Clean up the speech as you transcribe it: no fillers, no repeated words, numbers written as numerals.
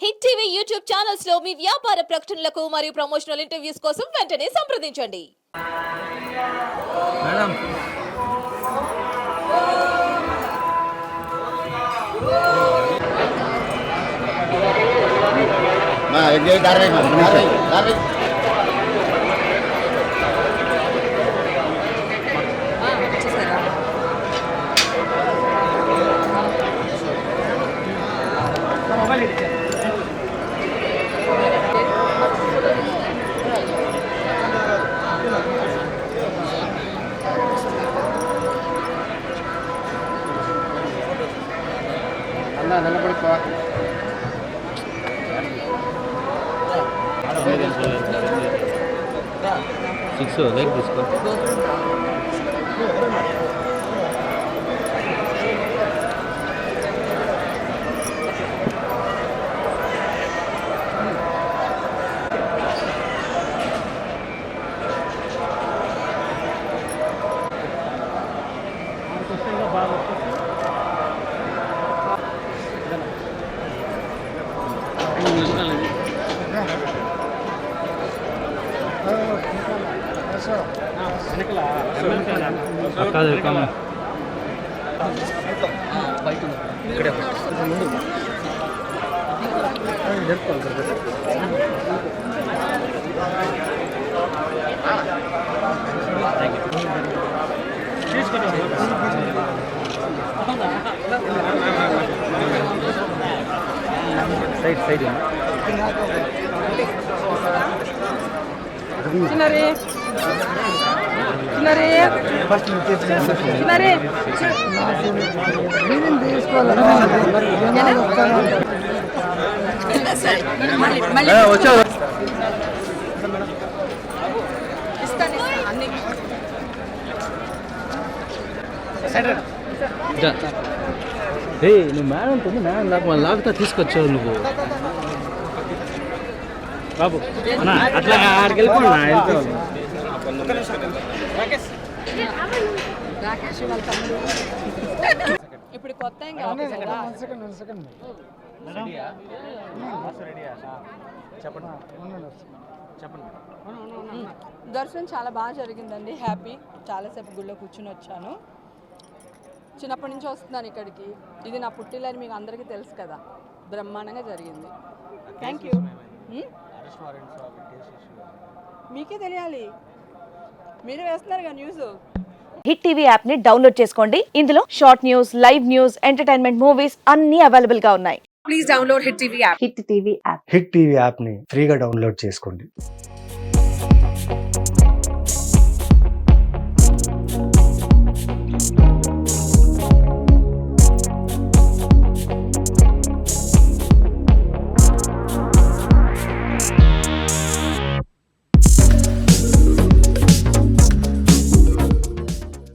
Hit TV YouTube channels లో మీ వ్యాపార ప్రకటనలకు మరియు ప్రమోషనల్ ఇంటర్వ్యూస్ కోసం వెంటనే సంప్రదించండి. మేడం మా ఎగ్జామ్ దారి అన్న నిలబడిపో సిక్స్ లైక్ తీసుకో కాదు ఇక్కడే సైడ్ సైడ్ చిన్నరి చిన్నరి చిన్నరి వచ్చా ఇస్తాను అన్ని నువ్వు మేడం ఉంటుంది మేడం లేక లాగుతా తీసుకొచ్చావు నువ్వు బాబు అన్నా అట్లా ఆడికి వెళ్ళిపోయినా వెళ్ళిపోవాలి రాకేష్ వాళ్ళ తమ్ముడు ఇప్పుడు కొత్త ఏం కావాలి కదా దర్శనం చాలా బాగా జరిగిందండి. హ్యాపీ. చాలాసేపు గుళ్ళో కూర్చుని వచ్చాను. చిన్నప్పటి నుంచి వస్తున్నాను ఇక్కడికి. ఇది నా పుట్టిల్లని మీకు అందరికీ తెలుసు కదా. బ్రహ్మాండంగా జరిగింది. Thank you. మీకే తెలియాలి, మీరే వేస్తున్నారు కదా న్యూస్. హిట్ టీవీ యాప్ ని డౌన్లోడ్ చేసుకోండి. ఇందులో short news, live news, entertainment movies అన్ని అవైలబుల్ గా ఉన్నాయి. Please download hit TV app. Hit TV app. Hit TV యాప్ని ఫ్రీగా డౌన్లోడ్ చేసుకోండి.